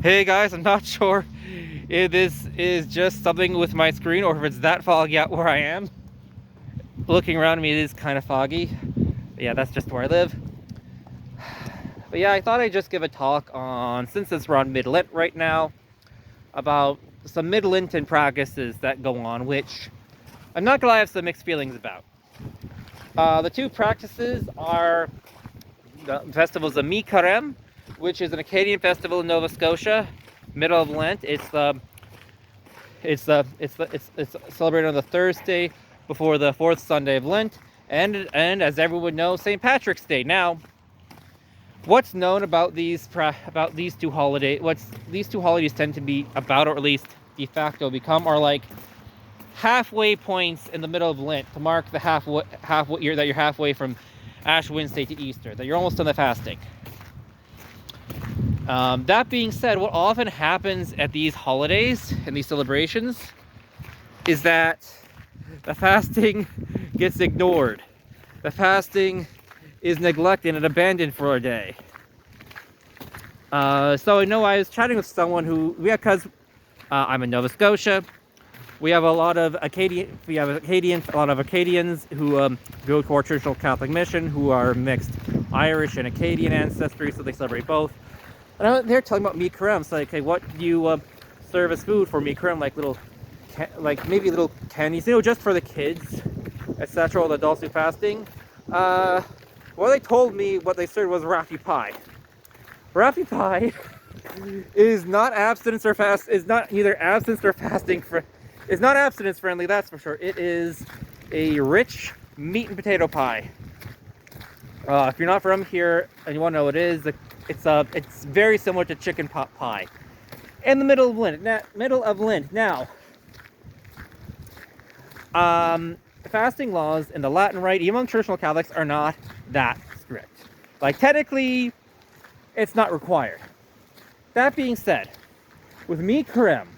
Hey guys, I'm not sure if this is just something with my screen or if it's that foggy out where I am. Looking around me, it is kind of foggy. Yeah, that's just where I live. But yeah, I thought I'd just give a talk on, since it's around Mid-Lent right now, about some Mid-Lenten practices that go on, which I'm not gonna lie, I have some mixed feelings about. The two practices are the festivals of Mi Carême, which is an Acadian festival in Nova Scotia, middle of Lent. It's celebrated on the Thursday before the fourth Sunday of Lent, and as everyone would know, St. Patrick's Day. Now, what's known about these two holidays? What's these two holidays tend to be about, or at least de facto become, are like halfway points in the middle of Lent to mark the halfway year that you're halfway from Ash Wednesday to Easter, that you're almost done the fasting. That being said, what often happens at these holidays and these celebrations is that the fasting gets ignored. The fasting is neglected and abandoned for a day. So I know I was chatting with someone who, because I'm in Nova Scotia, we have a lot of Acadians who go to our traditional Catholic mission, who are mixed Irish and Acadian ancestry, so they celebrate both. And they're talking about Mi Carême. It's like, hey, what do you serve as food for Mi Carême? Like maybe little candies, just for the kids, etc. Or the adults who fasting. Well, they told me what they served was Raffi pie. Raffi pie is not abstinence or fast. Is not either abstinence or fasting for. It's not abstinence friendly, that's for sure. It is a rich meat and potato pie. If you're not from here and you want to know what it is, it's very similar to chicken pot pie. In the middle of Lent. Now, fasting laws in the Latin Rite, even among traditional Catholics, are not that strict. Like, technically, it's not required. That being said, with Mi Carême,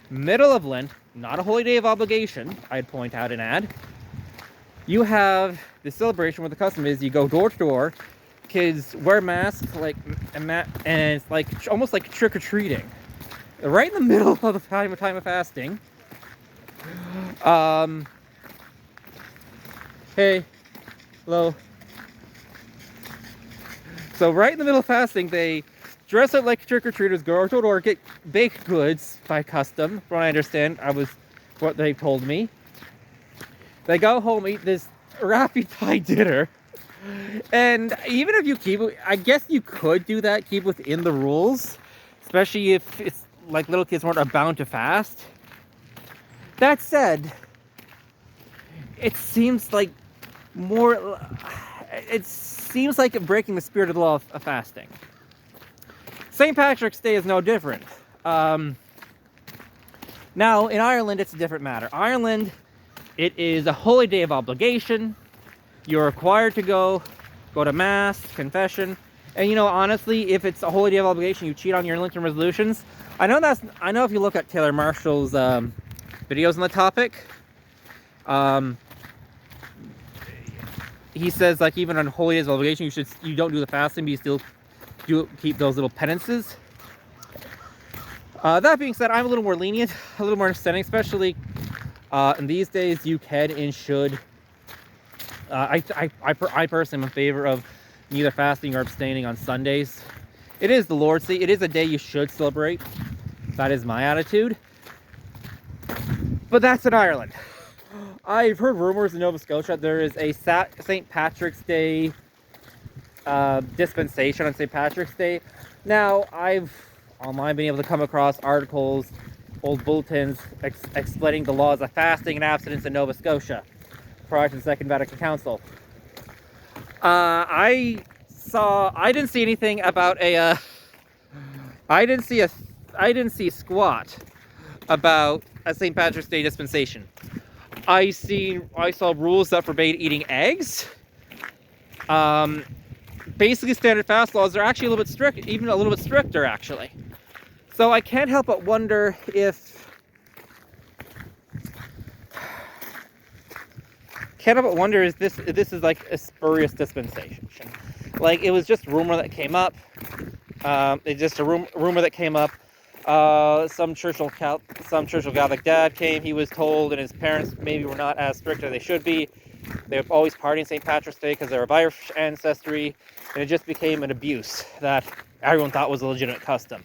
middle of Lent, not a holy day of obligation, I'd point out and add, you have the celebration where the custom is you go door to door, kids wear masks, and it's like almost like trick-or-treating. Right in the middle of the time of fasting. Hey, hello. So right in the middle of fasting, they dress up like trick-or-treaters, go door to door, get baked goods by custom, from what I understand. What they told me. They go home, eat this Raffi pie dinner, and even if you I guess you could do that, keep within the rules, especially if it's like little kids weren't bound to fast. That said, it seems like breaking the spirit of the law of fasting. St. Patrick's Day is no different. Now, in Ireland, it's a different matter. Ireland, it is a holy day of obligation. You're required to go to Mass, confession. And, honestly, if it's a holy day of obligation, you cheat on your Lenten resolutions. I know if you look at Taylor Marshall's videos on the topic, he says, like, even on holy days of obligation, you don't do the fasting, but you still keep those little penances. That being said, I'm a little more lenient, a little more understanding, especially in these days. You can and should. I personally am in favor of neither fasting or abstaining on Sundays. It is the Lord's Day. It is a day you should celebrate. That is my attitude. But that's in Ireland. I've heard rumors in Nova Scotia there is a St. Patrick's Day dispensation on St. Patrick's Day. Now, I've online been able to come across articles, old bulletins explaining the laws of fasting and abstinence in Nova Scotia prior to the Second Vatican Council. I didn't see anything about I didn't see squat about a St. Patrick's Day dispensation. I saw rules that forbade eating eggs. Basically, standard fast laws are actually a little bit strict, even a little bit stricter, actually. So I can't help but wonder if this is like a spurious dispensation. Like, it was just rumor that came up. It's just a rumor that came up. Some churchill Catholic dad came. He was told, and his parents maybe were not as strict as they should be. They were always partying St. Patrick's Day because they're of Irish ancestry, and it just became an abuse that everyone thought was a legitimate custom.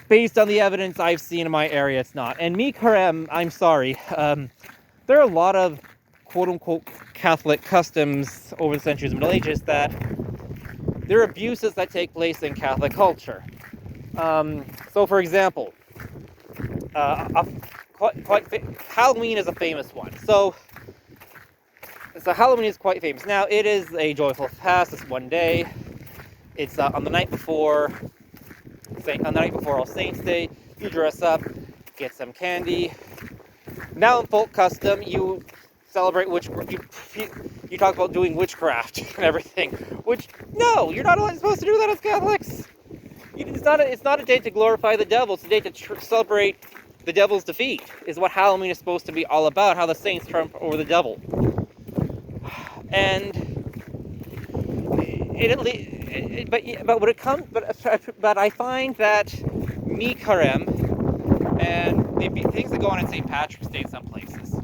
Based on the evidence I've seen in my area, it's not. And Mi Carême, I'm sorry, there are a lot of quote-unquote Catholic customs over the centuries and Middle Ages that there are abuses that take place in Catholic culture. So, for example, Halloween is a famous one. So Halloween is quite famous. Now, it is a joyful fast. It's one day. It's on the night before All Saints Day. You dress up, get some candy. Now, in folk custom, you celebrate you talk about doing witchcraft and everything. Which, no, you're not supposed to do that as Catholics. It's not a day to glorify the devil. It's a day to celebrate the devil's defeat. Is what Halloween is supposed to be all about. How the saints triumph over the devil. And but I find that Mi Carême and the things that go on St. Patrick's Day in some places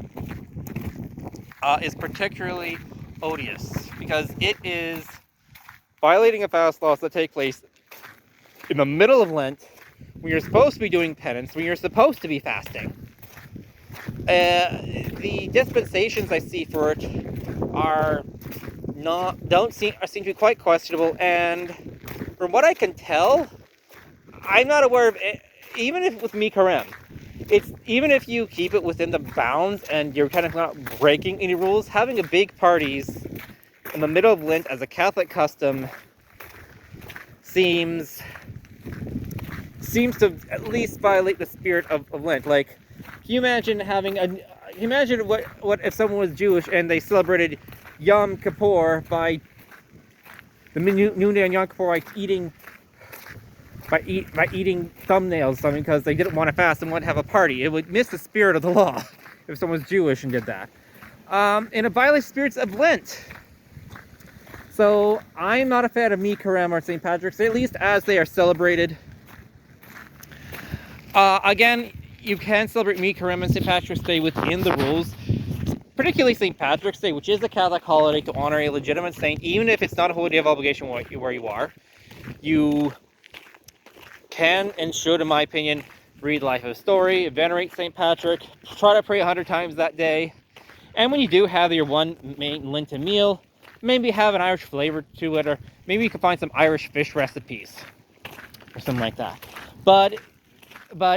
is particularly odious because it is violating a fast laws that take place in the middle of Lent, when you're supposed to be doing penance, when you're supposed to be fasting. The dispensations I see for it seem to be quite questionable, and from what I can tell, I'm not aware of it, even if with Mi Carême. Even if you keep it within the bounds and you're kind of not breaking any rules, having a big parties in the middle of Lent as a Catholic custom seems to at least violate the spirit of Lent. Like, can you imagine what if someone was Jewish and they celebrated Yom Kippur by the noonday on Yom Kippur by eating thumbnails, something because they didn't want to fast and want to have a party? It would miss the spirit of the law if someone was Jewish and did that. And it violates spirits of Lent. So I'm not a fan of Mi Carême or St. Patrick's Day, at least as they are celebrated. Again, you can celebrate Mi Carême and St. Patrick's Day within the rules, particularly St. Patrick's Day, which is a Catholic holiday to honor a legitimate saint, even if it's not a holy day of obligation where you are. You can and should, in my opinion, read Life of a Story, venerate St. Patrick, try to pray 100 times that day, and when you do have your one main Lenten meal, maybe have an Irish flavor to it, or maybe you can find some Irish fish recipes or something like that. But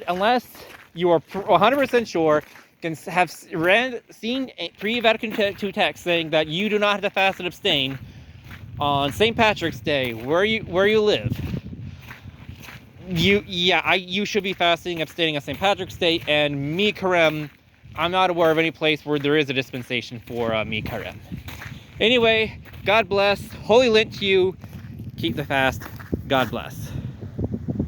unless you are 100% sure, can have seen a pre-Vatican II text saying that you do not have to fast and abstain on St. Patrick's Day where you live, you should be fasting, abstaining on St. Patrick's Day. And Mi Carême, I'm not aware of any place where there is a dispensation for Mi Carême. Anyway, God bless. Holy Lent to you. Keep the fast. God bless.